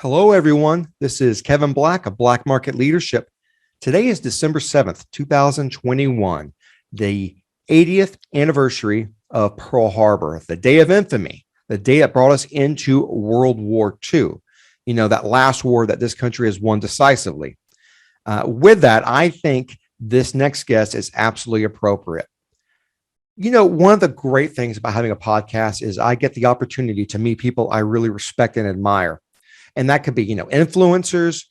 Hello, everyone. This is Kevin Black of Black Market Leadership. Today is December 7th, 2021, the 80th anniversary of Pearl Harbor, the day of infamy, the day that brought us into World War II. You know, that last war that this country has won decisively. With that, I think this next guest is absolutely appropriate. You know, one of the great things about having a podcast is I get the opportunity to meet people I really respect and admire. And that could be, influencers,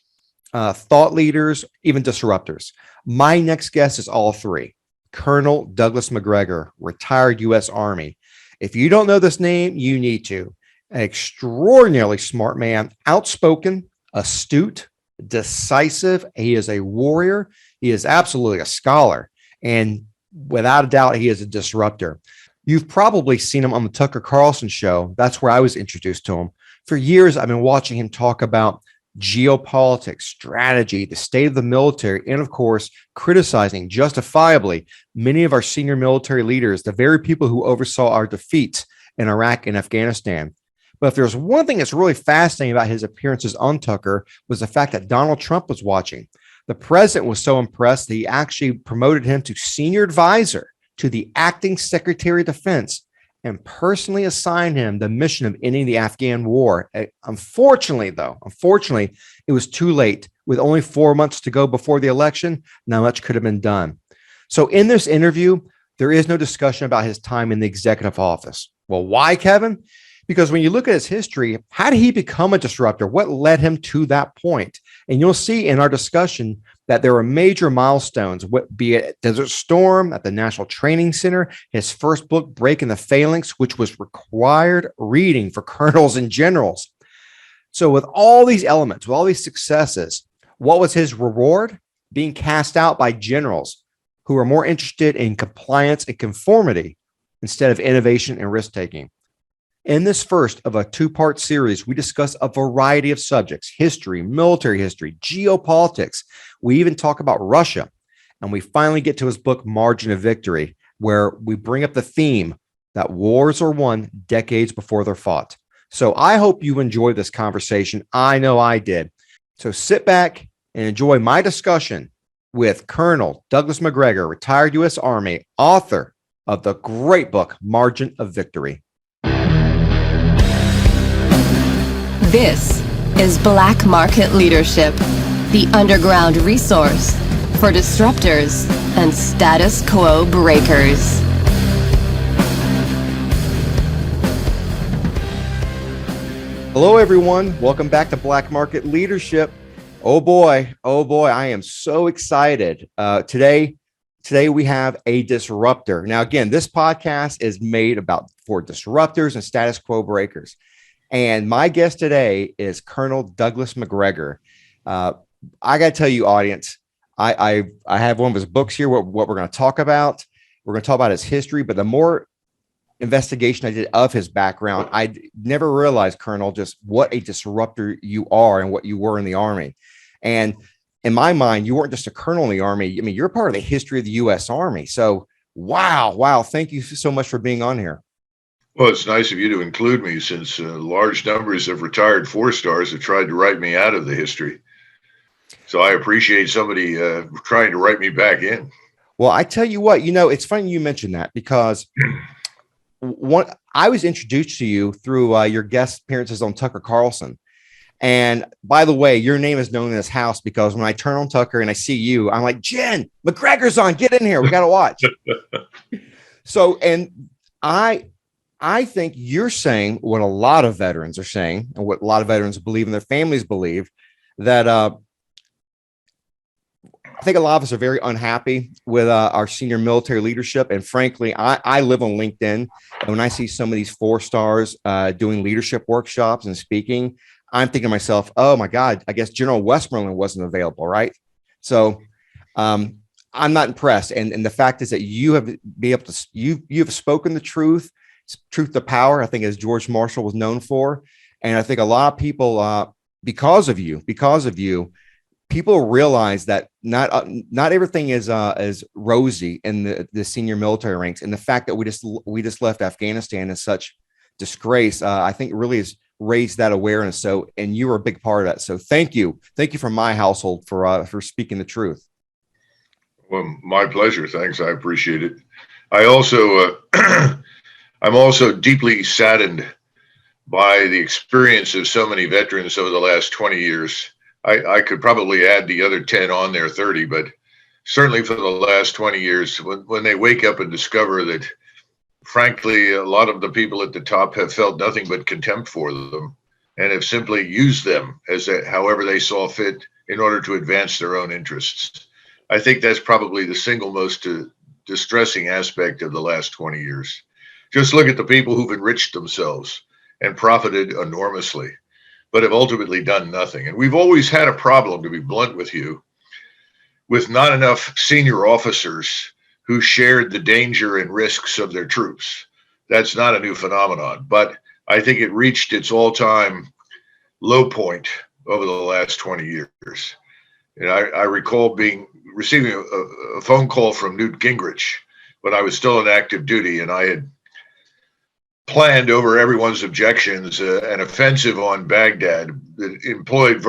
thought leaders, even disruptors. My next guest is all three. Colonel Douglas McGregor, retired U.S. Army. If you don't know this name, you need to. An extraordinarily smart man, outspoken, astute, decisive. He is a warrior. He is absolutely a scholar. And without a doubt, he is a disruptor. You've probably seen him on the Tucker Carlson show. That's where I was introduced to him. For years, I've been watching him talk about geopolitics, strategy, the state of the military, and of course, criticizing justifiably many of our senior military leaders, the very people who oversaw our defeats in Iraq and Afghanistan. But if there's one thing that's really fascinating about his appearances on Tucker was the fact that Donald Trump was watching. The president was so impressed that he actually promoted him to senior advisor to the acting Secretary of Defense and personally assigned him the mission of ending the Afghan war. Unfortunately, it was too late. With only 4 months to go before the election, not much could have been done. So in this interview, there is no discussion about his time in the executive office. Well, why, Kevin? Because when you look at his history, how did he become a disruptor? What led him to that point? And you'll see in our discussion that there are major milestones, be it Desert Storm at the National Training Center, his first book, Breaking the Phalanx, which was required reading for colonels and generals. So with all these elements, with all these successes, what was his reward? Being cast out by generals who are more interested in compliance and conformity instead of innovation and risk-taking. In this first of a two-part series, we discuss a variety of subjects: history, military history, geopolitics. We even talk about Russia. And we finally get to his book, Margin of Victory, where we bring up the theme that wars are won decades before they're fought. So I hope you enjoyed this conversation. I know I did. So sit back and enjoy my discussion with Colonel Douglas McGregor, retired U.S. Army, author of the great book, Margin of Victory. This is Black Market Leadership, the underground resource for disruptors and status quo breakers. Hello, everyone. Welcome back to Black Market Leadership. Oh boy, I am so excited. Today we have a disruptor. Now, again, this podcast is made for disruptors and status quo breakers. And my guest today is Colonel Douglas McGregor. I got to tell you, audience, I have one of his books here, what we're going to talk about. We're going to talk about his history, but the more investigation I did of his background, I never realized, Colonel, just what a disruptor you are and what you were in the Army. And in my mind, you weren't just a colonel in the Army. I mean, you're part of the history of the U.S. Army. So, wow. Thank you so much for being on here. Well, it's nice of you to include me, since large numbers of retired four-stars have tried to write me out of the history. So I appreciate somebody trying to write me back in. Well, I tell you what, it's funny you mentioned that, because I was introduced to you through your guest appearances on Tucker Carlson. And by the way, your name is known in this house because when I turn on Tucker and I see you, I'm like, Jen, McGregor's on, get in here. We got to watch. So, and I think you're saying what a lot of veterans are saying, and what a lot of veterans believe and their families believe, that I think a lot of us are very unhappy with our senior military leadership. And frankly, I live on LinkedIn, and when I see some of these four stars doing leadership workshops and speaking, I'm thinking to myself, oh my God, I guess General Westmoreland wasn't available, right? So I'm not impressed. And the fact is that you have spoken the truth to power, I think, as George Marshall was known for. And I think a lot of people, because of you, people realize that not everything is rosy in the senior military ranks. And the fact that we just left Afghanistan in such disgrace, I think really is raise that awareness. So, and you were a big part of that. So thank you from my household for speaking the truth. Well, my pleasure. Thanks. I appreciate it. I also, I'm also deeply saddened by the experience of so many veterans over the last 20 years. I could probably add the other 10 on there, 30, but certainly for the last 20 years, when they wake up and discover that, frankly, a lot of the people at the top have felt nothing but contempt for them and have simply used them however they saw fit in order to advance their own interests. I think that's probably the single most distressing aspect of the last 20 years. Just look at the people who've enriched themselves and profited enormously, but have ultimately done nothing. And we've always had a problem, to be blunt with you, with not enough senior officers who shared the danger and risks of their troops. That's not a new phenomenon, but I think it reached its all-time low point over the last 20 years. And I recall receiving a phone call from Newt Gingrich when I was still in active duty, and I had planned over everyone's objections an offensive on Baghdad that employed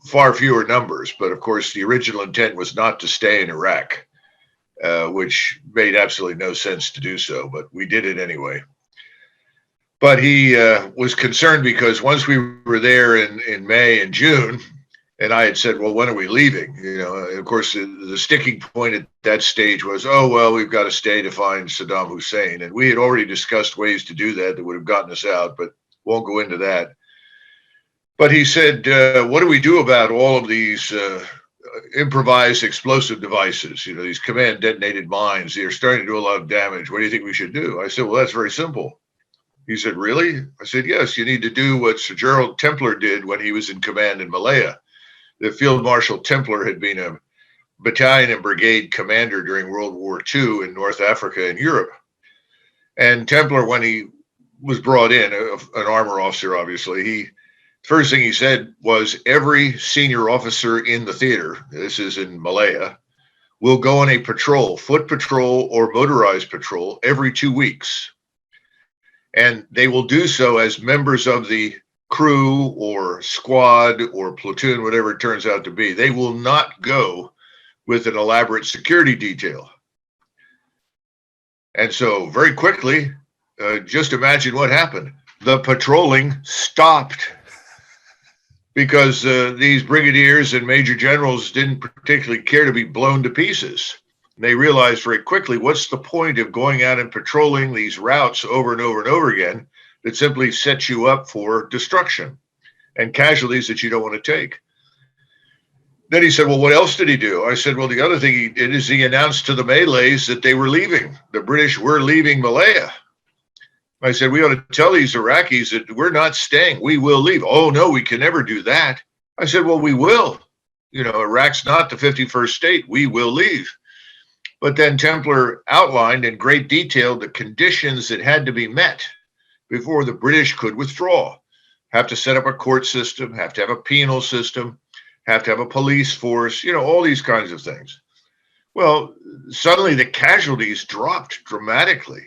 far fewer numbers. But of course, the original intent was not to stay in Iraq, which made absolutely no sense to do so, but we did it anyway. But he was concerned because once we were there in May and June, and I had said, well, when are we leaving? And of course, the sticking point at that stage was, oh, well, we've got to stay to find Saddam Hussein. And we had already discussed ways to do that would have gotten us out, but won't go into that. But he said, what do we do about all of these improvised explosive devices, these command detonated mines? They're starting to do a lot of damage. What do you think we should do? I said, well, that's very simple. He said, really? I said, yes, you need to do what Sir Gerald Templer did when he was in command in Malaya. The Field Marshal Templer had been a battalion and brigade commander during World War II in North Africa and Europe. And Templer, when he was brought in, an armor officer, obviously, first thing he said was every senior officer in the theater, this is in Malaya, will go on a patrol, foot patrol or motorized patrol every 2 weeks. And they will do so as members of the crew or squad or platoon, whatever it turns out to be. They will not go with an elaborate security detail. And so very quickly, just imagine what happened. The patrolling stopped because these brigadiers and major generals didn't particularly care to be blown to pieces. And they realized very quickly, what's the point of going out and patrolling these routes over and over and over again that simply sets you up for destruction and casualties that you don't want to take? Then he said, well, what else did he do? I said, well, the other thing he did is he announced to the Malays that they were leaving. The British were leaving Malaya. I said, we ought to tell these Iraqis that we're not staying. We will leave. Oh, no, we can never do that. I said, well, we will. Iraq's not the 51st state. We will leave. But then Templer outlined in great detail the conditions that had to be met before the British could withdraw. Have to set up a court system, have to have a penal system, have to have a police force, all these kinds of things. Well, suddenly the casualties dropped dramatically.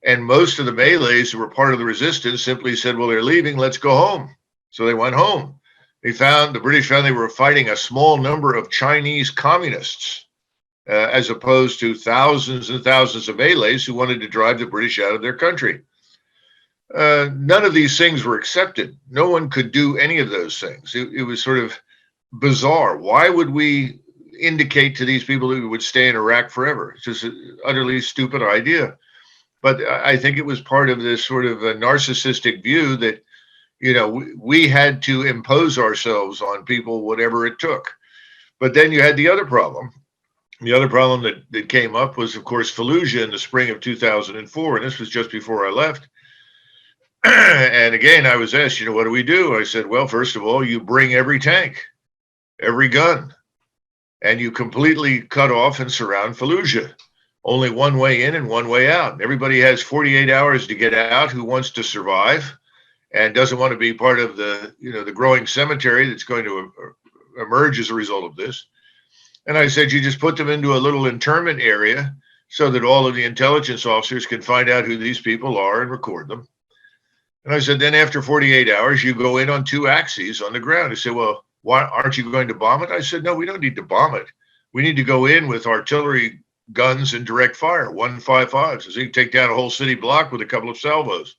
And most of the Malays who were part of the resistance simply said, well, they're leaving, let's go home. So they went home. The British found they were fighting a small number of Chinese communists, as opposed to thousands and thousands of Malays who wanted to drive the British out of their country. None of these things were accepted. No one could do any of those things. It was sort of bizarre. Why would we indicate to these people that we would stay in Iraq forever? It's just an utterly stupid idea. But I think it was part of this sort of a narcissistic view that, we had to impose ourselves on people, whatever it took. But then you had the other problem. The other problem that came up was, of course, Fallujah in the spring of 2004. And this was just before I left. And again, I was asked, what do we do? I said, well, first of all, you bring every tank, every gun, and you completely cut off and surround Fallujah. Only one way in and one way out. Everybody has 48 hours to get out who wants to survive and doesn't want to be part of the growing cemetery that's going to emerge as a result of this. And I said, you just put them into a little internment area so that all of the intelligence officers can find out who these people are and record them. And I said, then after 48 hours, you go in on 2 axes on the ground. He said, well, why aren't you going to bomb it? I said, no, we don't need to bomb it. We need to go in with artillery guns and direct fire, 155s. So you can take down a whole city block with a couple of salvos.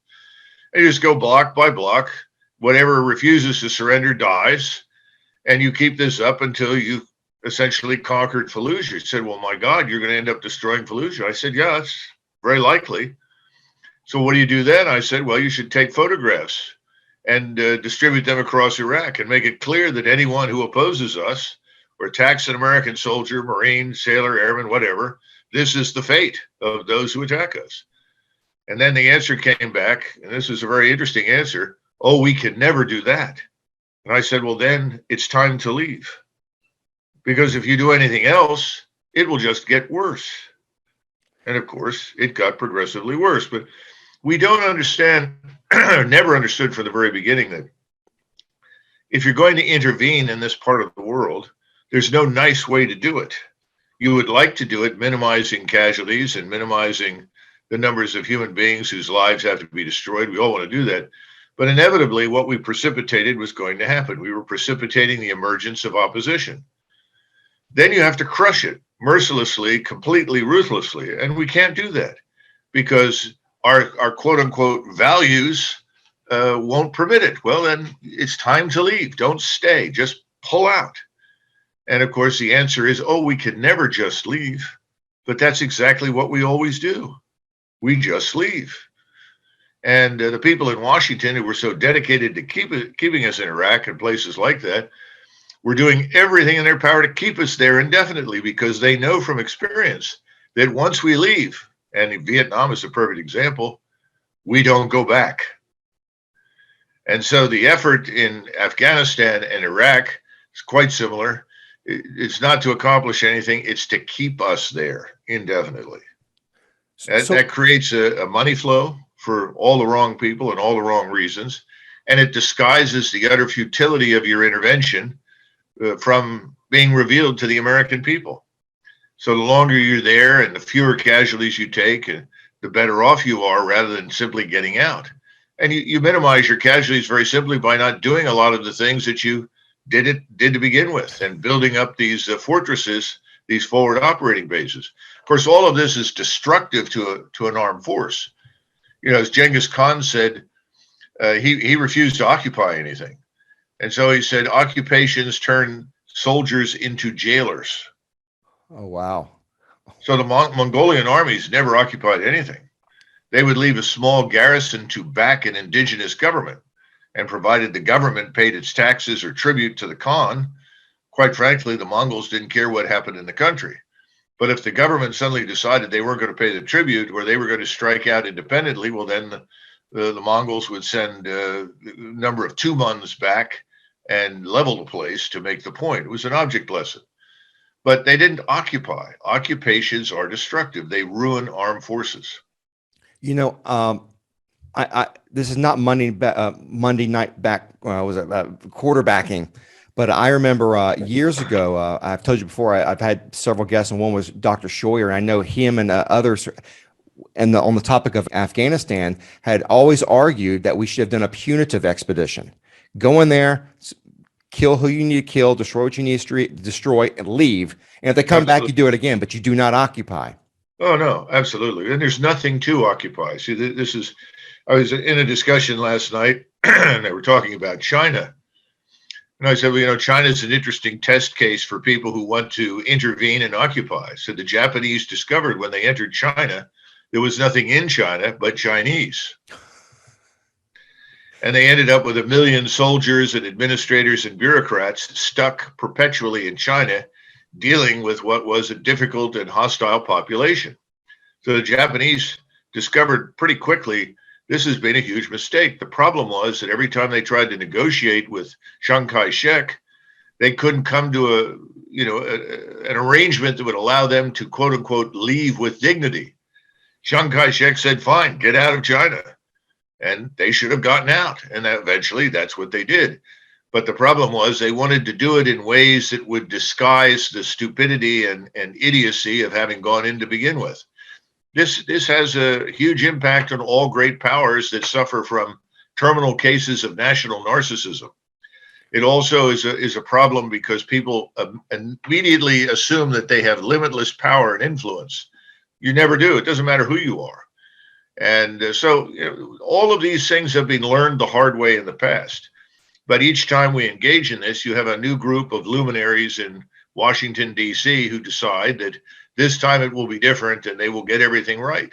And you just go block by block. Whatever refuses to surrender dies. And you keep this up until you essentially conquered Fallujah. He said, well, my God, you're going to end up destroying Fallujah. I said, yeah, it's very likely. So what do you do then? I said, well, you should take photographs and distribute them across Iraq and make it clear that anyone who opposes us or attacks an American soldier, Marine, sailor, airman, whatever, this is the fate of those who attack us. And then the answer came back, and this is a very interesting answer. Oh, we can never do that. And I said, well, then it's time to leave. Because if you do anything else, it will just get worse. And of course, it got progressively worse. But we don't understand, never understood from the very beginning, that if you're going to intervene in this part of the world, there's no nice way to do it. You would like to do it minimizing casualties and minimizing the numbers of human beings whose lives have to be destroyed. We all want to do that. But inevitably, what we precipitated was going to happen. We were precipitating the emergence of opposition. Then you have to crush it mercilessly, completely, ruthlessly. And we can't do that because our quote unquote values won't permit it. Well, then it's time to leave. Don't stay, just pull out. And of course, the answer is, oh, we can never just leave. But that's exactly what we always do. We just leave. And the people in Washington who were so dedicated to keeping us in Iraq and places like that were doing everything in their power to keep us there indefinitely, because they know from experience that once we leave, and Vietnam is a perfect example, we don't go back. And so the effort in Afghanistan and Iraq is quite similar. It's not to accomplish anything, it's to keep us there indefinitely. That creates a money flow for all the wrong people and all the wrong reasons. And it disguises the utter futility of your intervention from being revealed to the American people. So the longer you're there and the fewer casualties you take, the better off you are rather than simply getting out. And you minimize your casualties very simply by not doing a lot of the things that you did to begin with, and building up these fortresses, these forward operating bases. Of course, all of this is destructive to an armed force. You know, as Genghis Khan said, he refused to occupy anything. And so he said, occupations turn soldiers into jailers. Oh, wow. So the Mongolian armies never occupied anything. They would leave a small garrison to back an indigenous government. And provided the government paid its taxes or tribute to the Khan, quite frankly, the Mongols didn't care what happened in the country. But if the government suddenly decided they weren't going to pay the tribute, or they were going to strike out independently, well, then the Mongols would send a number of Tumans back and level the place to make the point. It was an object lesson. But they didn't occupy. Occupations are destructive. They ruin armed forces. You know, this is not Monday night back, quarterbacking, but I remember years ago, I've told you before, I've had several guests, and one was Dr. Scheuer, and I know him and others, and on the topic of Afghanistan, had always argued that we should have done a punitive expedition. Go in there, kill who you need to kill, destroy what you need to destroy, and leave. And if they come back, you do it again, but you do not occupy. Oh, no, absolutely. And there's nothing to occupy. See, I was in a discussion last night, and they were talking about China. And I said, well, you know, China is an interesting test case for people who want to intervene and occupy. So the Japanese discovered when they entered China, there was nothing in China but Chinese. And they ended up with 1 million soldiers and administrators and bureaucrats stuck perpetually in China, dealing with what was a difficult and hostile population. So the Japanese discovered pretty quickly this has been a huge mistake. The problem was that every time they tried to negotiate with Chiang Kai-shek, they couldn't come to an arrangement that would allow them to, quote unquote, leave with dignity. Chiang Kai-shek said, fine, get out of China. And they should have gotten out. And eventually that's what they did. But the problem was they wanted to do it in ways that would disguise the stupidity and idiocy of having gone in to begin with. This has a huge impact on all great powers that suffer from terminal cases of national narcissism. It also is a problem because people immediately assume that they have limitless power and influence. You never do. It doesn't matter who you are. And so all of these things have been learned the hard way in the past. But each time we engage in this, you have a new group of luminaries in Washington, D.C., who decide that this time it will be different and they will get everything right.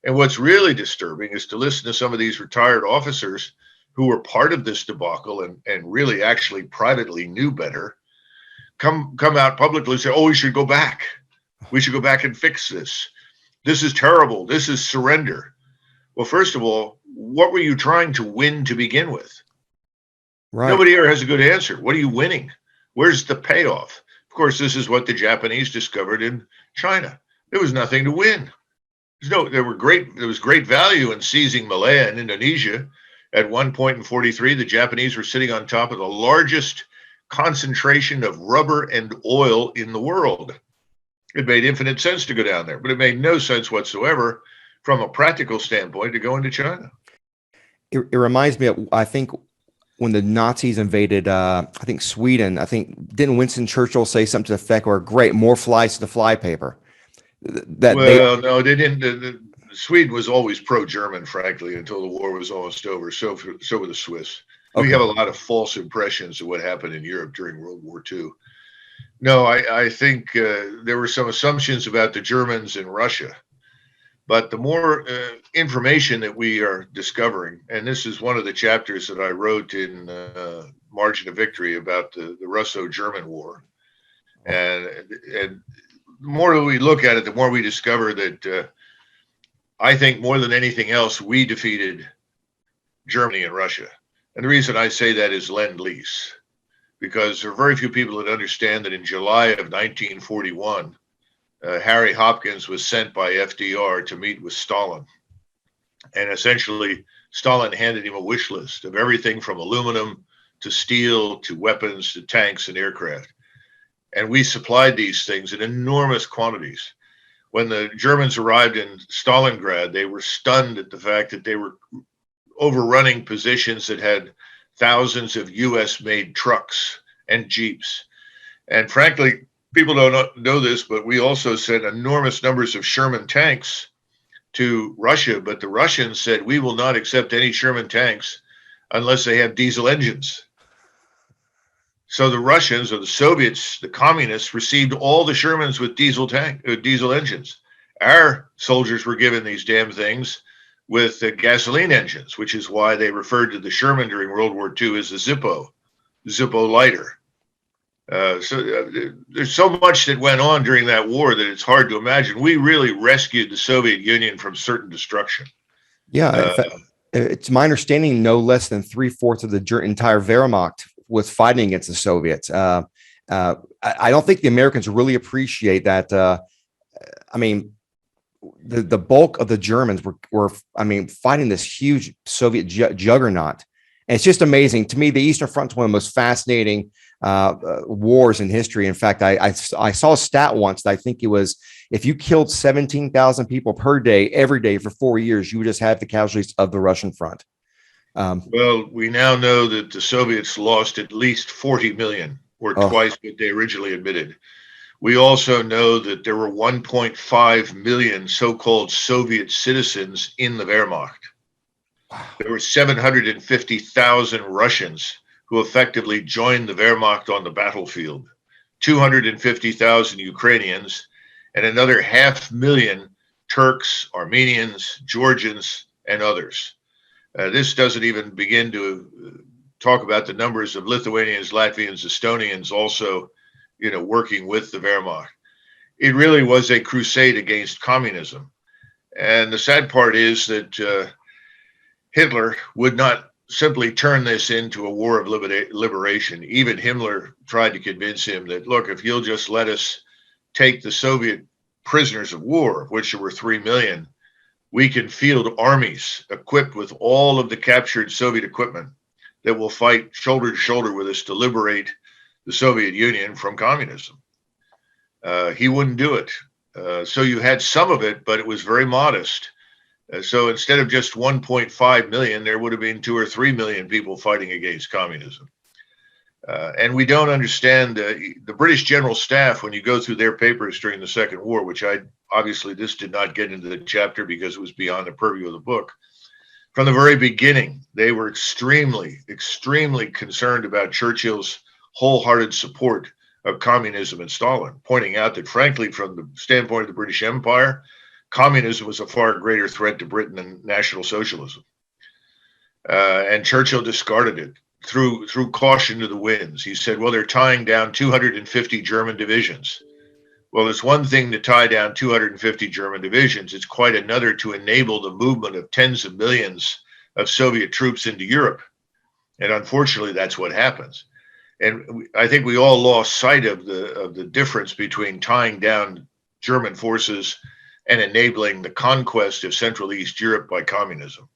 And what's really disturbing is to listen to some of these retired officers who were part of this debacle and really actually privately knew better, come out publicly and say, oh, we should go back. We should go back and fix this. This is terrible. This is surrender. Well, first of all, what were you trying to win to begin with? Right. Nobody ever has a good answer. What are you winning? Where's the payoff? Of course, this is what the Japanese discovered in China. There was nothing to win. There was great value in seizing Malaya and Indonesia. At one point in 43, the Japanese were sitting on top of the largest concentration of rubber and oil in the world. It made infinite sense to go down there, but it made no sense whatsoever from a practical standpoint to go into China. It reminds me of, I think, when the Nazis invaded, I think Sweden, didn't Winston Churchill say something to the effect, or great, more flies to the fly paper? No, they didn't. Sweden was always pro-German, frankly, until the war was almost over. So were the Swiss. Okay. We have a lot of false impressions of what happened in Europe during World War II. No, I think there were some assumptions about the Germans in Russia. But the more information that we are discovering, and this is one of the chapters that I wrote in Margin of Victory about the Russo-German War. And the more that we look at it, the more we discover that I think more than anything else, we defeated Germany and Russia. And the reason I say that is Lend-Lease, because there are very few people that understand that in July of 1941, Harry Hopkins was sent by FDR to meet with Stalin. And essentially, Stalin handed him a wish list of everything from aluminum to steel to weapons to tanks and aircraft. And we supplied these things in enormous quantities. When the Germans arrived in Stalingrad, they were stunned at the fact that they were overrunning positions that had thousands of US-made trucks and Jeeps. And frankly, people don't know this, but we also sent enormous numbers of Sherman tanks to Russia. But the Russians said, we will not accept any Sherman tanks unless they have diesel engines. So the Russians, or the Soviets, the communists, received all the Shermans with diesel engines. Our soldiers were given these damn things with gasoline engines, which is why they referred to the Sherman during World War II as the Zippo lighter. So there's so much that went on during that war that it's hard to imagine. We really rescued the Soviet Union from certain destruction. Yeah, it's my understanding no less than 3/4 of the entire Wehrmacht was fighting against the Soviets. I don't think the Americans really appreciate that. I mean, the bulk of the Germans were fighting this huge Soviet juggernaut. And it's just amazing to me. The Eastern Front is one of the most fascinating wars in history. In fact, I saw a stat once that I think it was, if you killed 17,000 people per day, every day for 4 years, you would just have the casualties of the Russian front. Well, we now know that the Soviets lost at least 40 million, or twice what they originally admitted. We also know that there were 1.5 million so-called Soviet citizens in the Wehrmacht. Wow. There were 750,000 Russians who effectively joined the Wehrmacht on the battlefield, 250,000 Ukrainians, and another 500,000 Turks, Armenians, Georgians, and others. This doesn't even begin to talk about the numbers of Lithuanians, Latvians, Estonians also, working with the Wehrmacht. It really was a crusade against communism. And the sad part is that Hitler would not simply turn this into a war of liberation. Even Himmler tried to convince him that, look, if you'll just let us take the Soviet prisoners of war, of which there were 3 million, we can field armies equipped with all of the captured Soviet equipment that will fight shoulder to shoulder with us to liberate the Soviet Union from communism. He wouldn't do it. So you had some of it, but it was very modest. So instead of just 1.5 million, there would have been 2 or 3 million people fighting against communism. And we don't understand the British General Staff, when you go through their papers during the Second War, which obviously this did not get into the chapter because it was beyond the purview of the book. From the very beginning, they were extremely, extremely concerned about Churchill's wholehearted support of communism and Stalin, pointing out that, frankly, from the standpoint of the British Empire, communism was a far greater threat to Britain than National Socialism. And Churchill discarded it, threw caution to the winds. He said, well, they're tying down 250 German divisions. Well, it's one thing to tie down 250 German divisions. It's quite another to enable the movement of tens of millions of Soviet troops into Europe. And unfortunately, that's what happens. And I think we all lost sight of the difference between tying down German forces and enabling the conquest of Central East Europe by communism,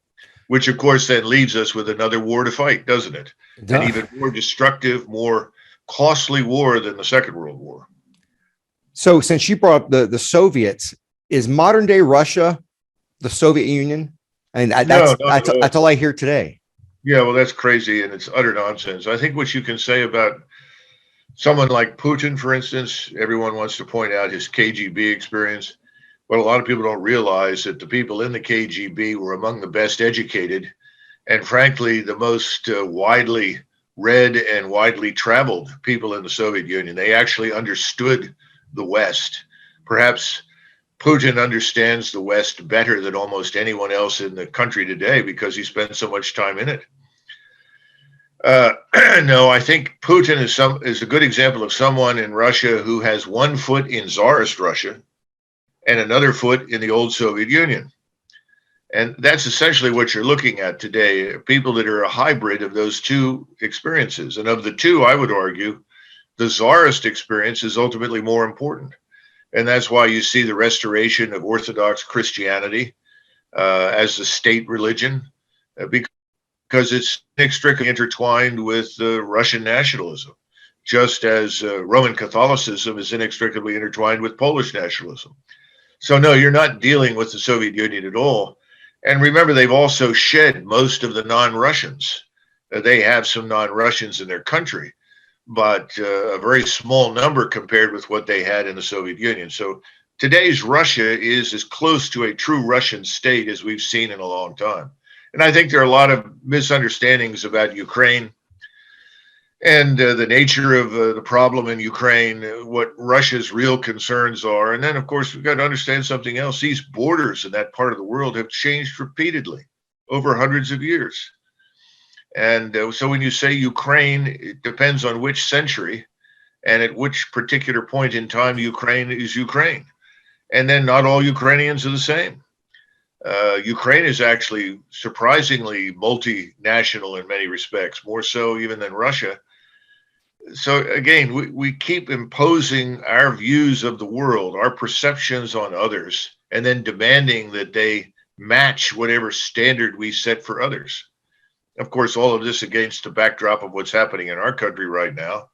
which, of course, then leaves us with another war to fight, doesn't it? An even more destructive, more costly war than the Second World War. So since you brought up the Soviets, is modern day Russia the Soviet Union? And that's all I hear today. Yeah, well, that's crazy, and it's utter nonsense. I think what you can say about someone like Putin, for instance, everyone wants to point out his KGB experience. But a lot of people don't realize that the people in the KGB were among the best educated and, frankly, the most widely read and widely traveled people in the Soviet Union. They actually understood the West. Perhaps Putin understands the West better than almost anyone else in the country today because he spends so much time in it. No, I think Putin is a good example of someone in Russia who has one foot in Tsarist Russia and another foot in the old Soviet Union. And that's essentially what you're looking at today, people that are a hybrid of those two experiences. And of the two, I would argue, the Tsarist experience is ultimately more important. And that's why you see the restoration of Orthodox Christianity as the state religion, because it's inextricably intertwined with Russian nationalism, just as Roman Catholicism is inextricably intertwined with Polish nationalism. So no, you're not dealing with the Soviet Union at all. And remember, they've also shed most of the non-Russians. They have some non-Russians in their country, but a very small number compared with what they had in the Soviet Union. So today's Russia is as close to a true Russian state as we've seen in a long time. And I think there are a lot of misunderstandings about Ukraine and the nature of the problem in Ukraine, what Russia's real concerns are. And then, of course, we've got to understand something else. These borders in that part of the world have changed repeatedly over hundreds of years. And so when you say Ukraine, it depends on which century and at which particular point in time Ukraine is Ukraine. And then not all Ukrainians are the same. Ukraine is actually surprisingly multinational in many respects, more so even than Russia. So again, we keep imposing our views of the world, our perceptions on others, and then demanding that they match whatever standard we set for others. Of course, all of this against the backdrop of what's happening in our country right now,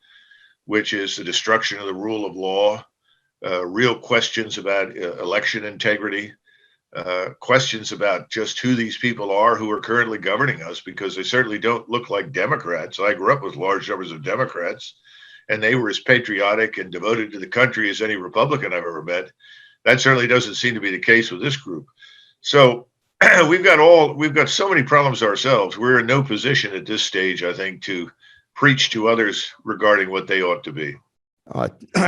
which is the destruction of the rule of law, real questions about election integrity, questions about just who these people are who are currently governing us, because they certainly don't look like Democrats. I grew up with large numbers of Democrats, and they were as patriotic and devoted to the country as any Republican I've ever met. That certainly doesn't seem to be the case with this group. So we've got so many problems ourselves. We're in no position at this stage, I think, to preach to others regarding what they ought to be.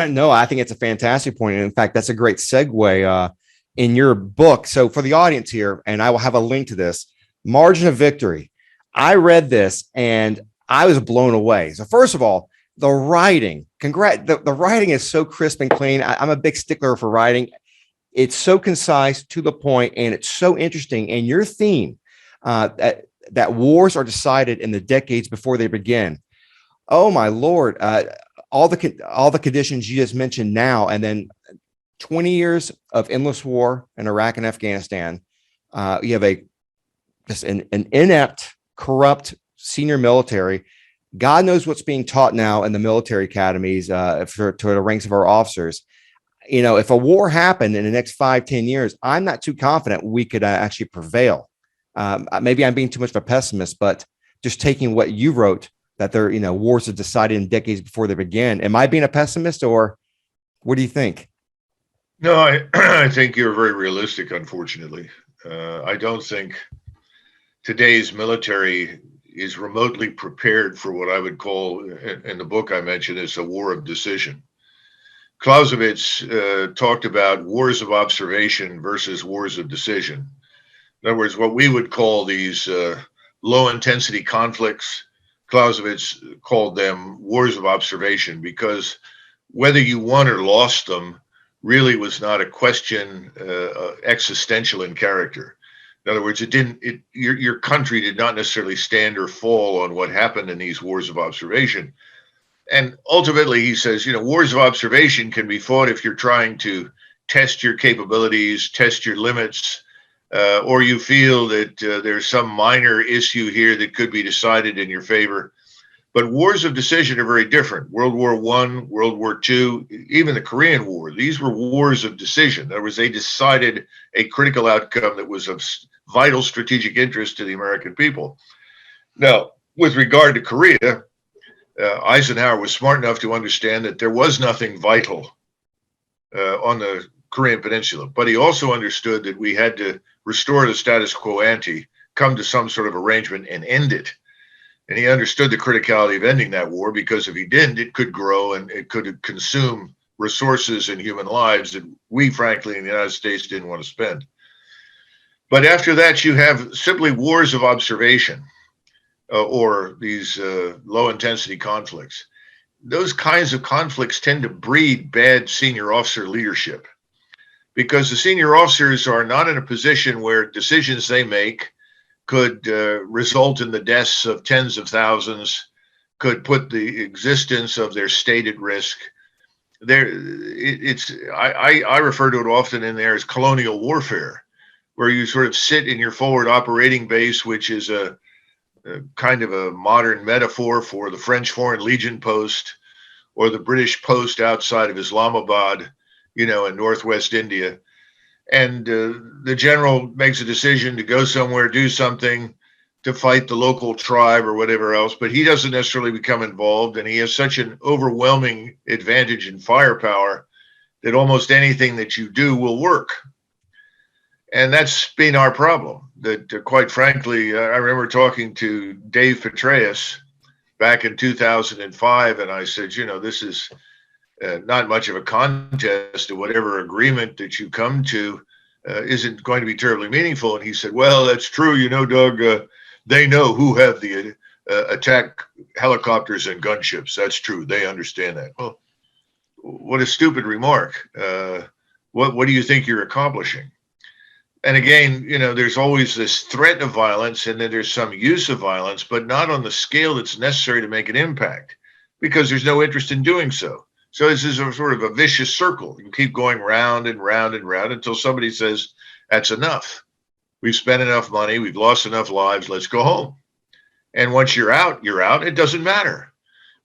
No, I think it's a fantastic point. And in fact, that's a great segue in your book. So for the audience here, and I will have a link to this, Margin of Victory. I read this and I was blown away. So first of all, the writing, the writing is so crisp and clean. I'm a big stickler for writing. It's so concise, to the point, and it's so interesting. And your theme that wars are decided in the decades before they begin. Oh my Lord! All the conditions you just mentioned now, and then 20 years of endless war in Iraq and Afghanistan. You have an inept, corrupt senior military. God knows what's being taught now in the military academies to the ranks of our officers. if a war happened in the next 5, 10 years, I'm not too confident we could actually prevail. Maybe I'm being too much of a pessimist, but just taking what you wrote, that wars are decided in decades before they begin. Am I being a pessimist, or what do you think? No, I think you're very realistic, unfortunately. I don't think today's military is remotely prepared for what I would call, in the book I mentioned, is a war of decision. Clausewitz talked about wars of observation versus wars of decision. In other words, what we would call these low intensity conflicts, Clausewitz called them wars of observation, because whether you won or lost them really was not a question existential in character. In other words, your country did not necessarily stand or fall on what happened in these wars of observation. And ultimately, he says, wars of observation can be fought if you're trying to test your capabilities, test your limits, or you feel that there's some minor issue here that could be decided in your favor. But wars of decision are very different. World War I, World War II, even the Korean War, these were wars of decision. In other words, they decided a critical outcome that was of vital strategic interest to the American people. Now, with regard to Korea, Eisenhower was smart enough to understand that there was nothing vital on the Korean Peninsula, but he also understood that we had to restore the status quo ante, come to some sort of arrangement and end it. And he understood the criticality of ending that war, because if he didn't, it could grow and it could consume resources and human lives that we, frankly, in the United States didn't want to spend. But after that, you have simply wars of observation, or these low intensity conflicts. Those kinds of conflicts tend to breed bad senior officer leadership, because the senior officers are not in a position where decisions they make could result in the deaths of tens of thousands, could put the existence of their state at risk. I refer to it often in there as colonial warfare, where you sort of sit in your forward operating base, which is a kind of a modern metaphor for the French Foreign Legion post or the British post outside of Islamabad, in Northwest India. And the general makes a decision to go somewhere, do something to fight the local tribe or whatever else, but he doesn't necessarily become involved. And he has such an overwhelming advantage in firepower that almost anything that you do will work. And that's been our problem. That quite frankly, I remember talking to Dave Petraeus back in 2005, and I said, this is not much of a contest, to whatever agreement that you come to isn't going to be terribly meaningful. And he said, well, that's true. Doug, they know who have the attack helicopters and gunships. That's true. They understand that. Well, what a stupid remark. What do you think you're accomplishing? And again, there's always this threat of violence, and then there's some use of violence, but not on the scale that's necessary to make an impact, because there's no interest in doing so. So this is a sort of a vicious circle. You keep going round and round and round until somebody says, that's enough. We've spent enough money. We've lost enough lives. Let's go home. And once you're out, you're out. It doesn't matter.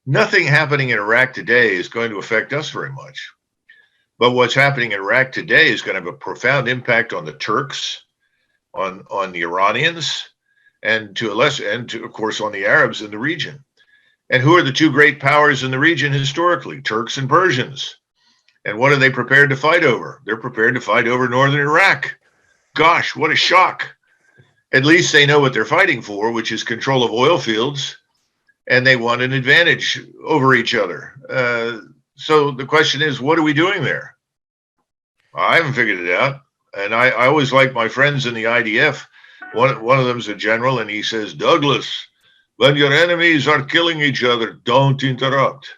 Nothing happening in Iraq today is going to affect us very much. But what's happening in Iraq today is going to have a profound impact on the Turks, on the Iranians, and of course, on the Arabs in the region. And who are the two great powers in the region historically? Turks and Persians. And what are they prepared to fight over? They're prepared to fight over northern Iraq. Gosh, what a shock. At least they know what they're fighting for, which is control of oil fields, and they want an advantage over each other. So the question is, what are we doing there? I haven't figured it out. And I always like my friends in the IDF. One of them's a general, and he says, Douglas, when your enemies are killing each other, don't interrupt.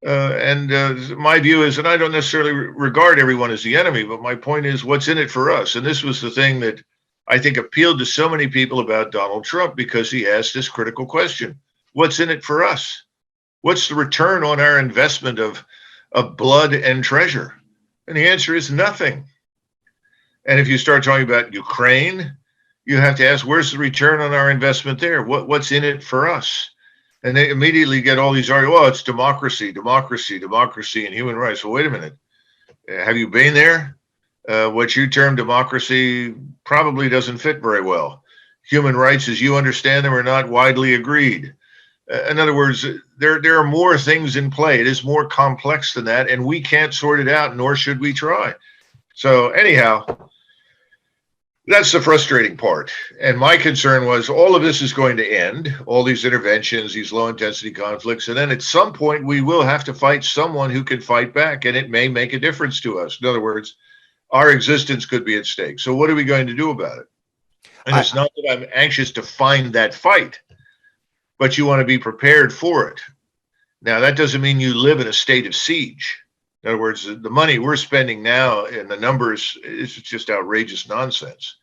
My view is, and I don't necessarily regard everyone as the enemy, but my point is, what's in it for us? And this was the thing that I think appealed to so many people about Donald Trump, because he asked this critical question. What's in it for us? What's the return on our investment of blood and treasure? And the answer is nothing. And if you start talking about Ukraine, you have to ask, where's the return on our investment there? What's in it for us? And they immediately get all these arguments, it's democracy, democracy, democracy, and human rights. Well, wait a minute. Have you been there? What you term democracy probably doesn't fit very well. Human rights, as you understand them, are not widely agreed. In other words, there are more things in play. It is more complex than that, and we can't sort it out, nor should we try. So anyhow, that's the frustrating part. And my concern was all of this is going to end, all these interventions, these low intensity conflicts. And then at some point, we will have to fight someone who can fight back, and it may make a difference to us. In other words, our existence could be at stake. So what are we going to do about it? And it's not that I'm anxious to find that fight, but you want to be prepared for it. Now, that doesn't mean you live in a state of siege. In other words, the money we're spending now and the numbers, it's just outrageous nonsense.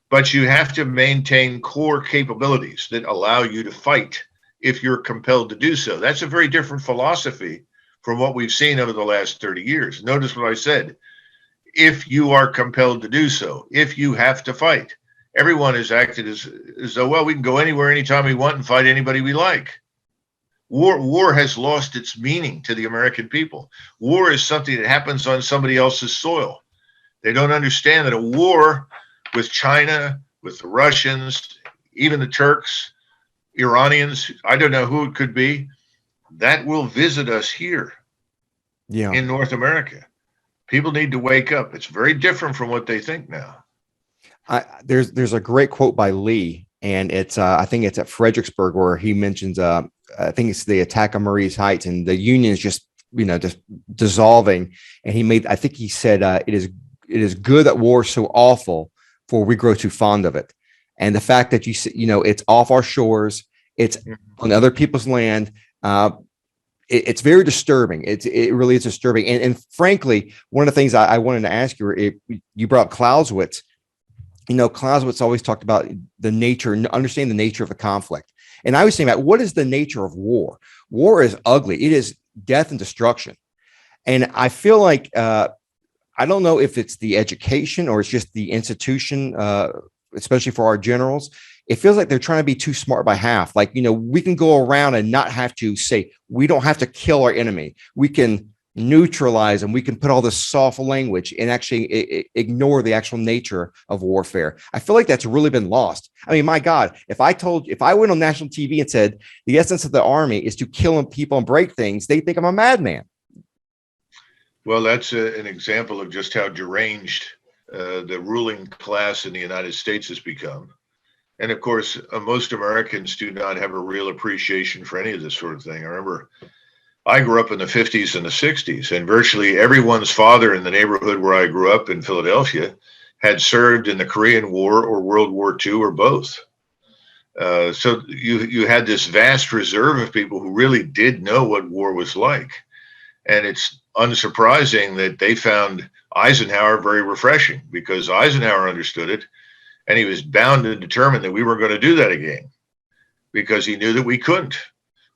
But you have to maintain core capabilities that allow you to fight if you're compelled to do so. That's a very different philosophy from what we've seen over the last 30 years. Notice what I said. If you are compelled to do so, if you have to fight. Everyone has acted as though, well, we can go anywhere, anytime we want and fight anybody we like. War has lost its meaning to the American people. War is something that happens on somebody else's soil. They don't understand that a war with China, with the Russians, even the Turks, Iranians, I don't know who it could be, that will visit us here in North America. People need to wake up. It's very different from what they think now. There's a great quote by Lee, and it's I think it's at Fredericksburg, where he mentions I think it's the attack on Marie's Heights, and the Union is just just dissolving. And he said it is good that war is so awful, for we grow too fond of it. And the fact that it's off our shores, it's on other people's land. It's very disturbing. It really is disturbing. And frankly, one of the things I wanted to ask you, you brought up Clausewitz. Clausewitz always talked about the nature, understanding the nature of a conflict. And I was saying about what is the nature of war? War is ugly. It is death and destruction. And I feel like, I don't know if it's the education or it's just the institution, especially for our generals. It feels like they're trying to be too smart by half. Like, we can go around and not have to say, we don't have to kill our enemy. We can neutralize them. We can put all this soft language and actually ignore the actual nature of warfare. I feel like that's really been lost. I mean, my God, if I went on national TV and said the essence of the army is to kill people and break things, they think I'm a madman. Well, that's an example of just how deranged the ruling class in the United States has become. And of course, most Americans do not have a real appreciation for any of this sort of thing. I remember I grew up in the 50s and the 60s, and virtually everyone's father in the neighborhood where I grew up in Philadelphia had served in the Korean War or World War II or both. So you had this vast reserve of people who really did know what war was like. And it's unsurprising that they found Eisenhower very refreshing, because Eisenhower understood it, and he was bound and determined that we were going to do that again, because he knew that we couldn't.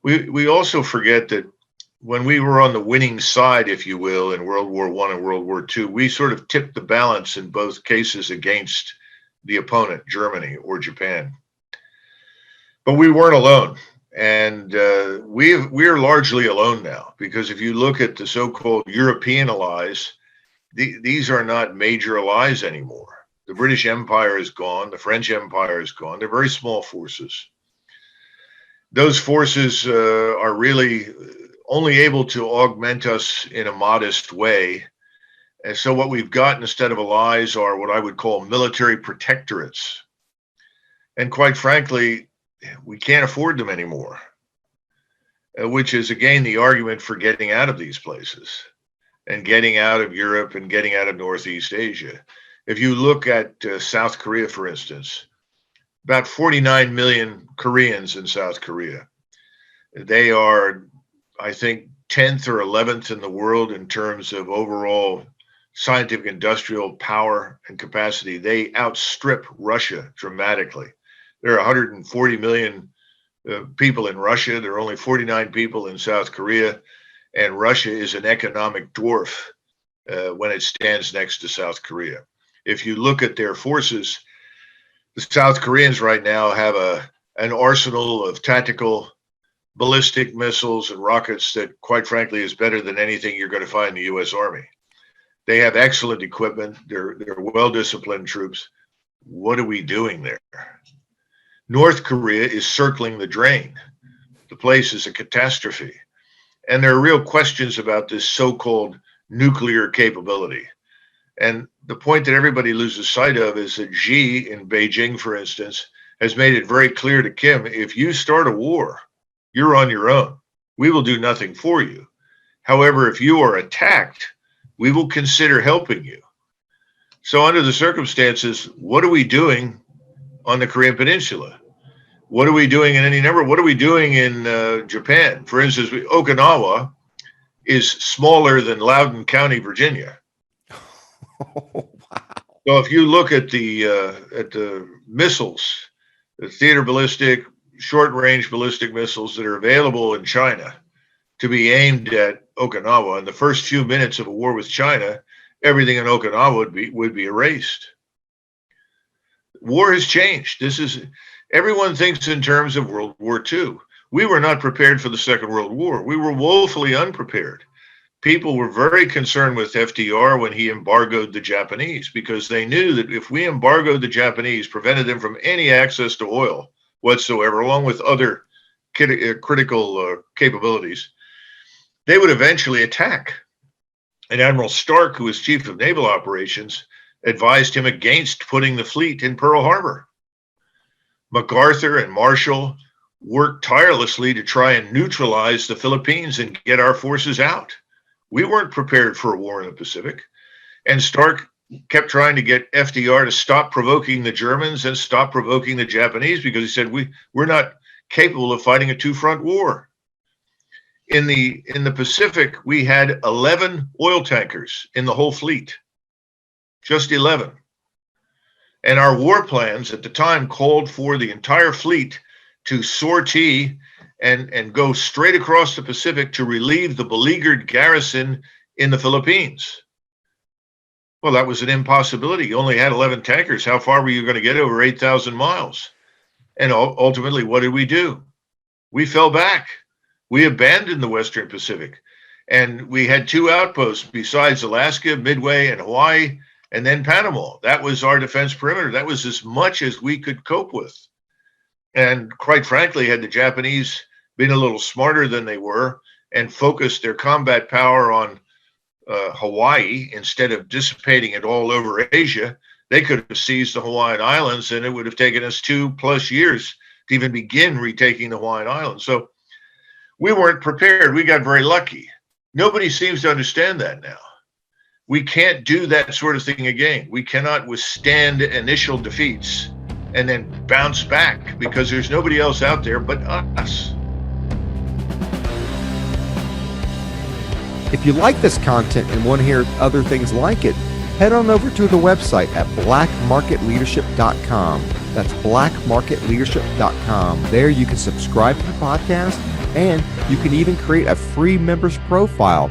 We also forget that when we were on the winning side, if you will, in World War I and World War II, we sort of tipped the balance in both cases against the opponent, Germany or Japan. But we weren't alone. And we're largely alone now, because if you look at the so-called European allies, these are not major allies anymore. The British Empire is gone. The French Empire is gone. They're very small forces. Those forces are really only able to augment us in a modest way. And so what we've got instead of allies are what I would call military protectorates. And quite frankly, we can't afford them anymore, which is, again, the argument for getting out of these places and getting out of Europe and getting out of Northeast Asia. If you look at South Korea, for instance, about 49 million Koreans in South Korea. They are, I think, 10th or 11th in the world in terms of overall scientific industrial power and capacity. They outstrip Russia dramatically. There are 140 million people in Russia. There are only 49 people in South Korea, and Russia is an economic dwarf when it stands next to South Korea. If you look at their forces, the South Koreans right now have an arsenal of tactical ballistic missiles and rockets that, quite frankly, is better than anything you're going to find in the U.S. Army. They have excellent equipment. They're well-disciplined troops. What are we doing there? North Korea is circling the drain. The place is a catastrophe. And there are real questions about this so-called nuclear capability. And the point that everybody loses sight of is that Xi in Beijing, for instance, has made it very clear to Kim, if you start a war, you're on your own. We will do nothing for you. However, if you are attacked, we will consider helping you. So under the circumstances, what are we doing on the Korean Peninsula? What are we doing in any number? What are we doing in Japan? For instance, Okinawa is smaller than Loudoun County, Virginia. Oh, wow. So if you look at the missiles, the theater ballistic, short-range ballistic missiles that are available in China to be aimed at Okinawa, in the first few minutes of a war with China, everything in Okinawa would be erased. War has changed. Everyone thinks in terms of World War II. We were not prepared for the Second World War. We were woefully unprepared. People were very concerned with FDR when he embargoed the Japanese, because they knew that if we embargoed the Japanese, prevented them from any access to oil whatsoever, along with other critical capabilities, they would eventually attack. And Admiral Stark, who was chief of naval operations, advised him against putting the fleet in Pearl Harbor. MacArthur and Marshall worked tirelessly to try and neutralize the Philippines and get our forces out. We weren't prepared for a war in the Pacific. And Stark kept trying to get FDR to stop provoking the Germans and stop provoking the Japanese, because he said, we're not capable of fighting a two-front war. In the Pacific, we had 11 oil tankers in the whole fleet, just 11. And our war plans at the time called for the entire fleet to sortie and go straight across the Pacific to relieve the beleaguered garrison in the Philippines. Well, that was an impossibility. You only had 11 tankers. How far were you going to get? Over 8,000 miles. And ultimately, what did we do? We fell back. We abandoned the Western Pacific. And we had two outposts besides Alaska, Midway, and Hawaii, and then Panama. That was our defense perimeter. That was as much as we could cope with. And quite frankly, had the Japanese been a little smarter than they were and focused their combat power on Hawaii instead of dissipating it all over Asia, they could have seized the Hawaiian Islands, and it would have taken us 2+ years to even begin retaking the Hawaiian Islands. So we weren't prepared. We got very lucky. Nobody seems to understand that now. We can't do that sort of thing again. We cannot withstand initial defeats and then bounce back, because there's nobody else out there but us. If you like this content and want to hear other things like it, head on over to the website at blackmarketleadership.com. That's blackmarketleadership.com. There you can subscribe to the podcast, and you can even create a free members profile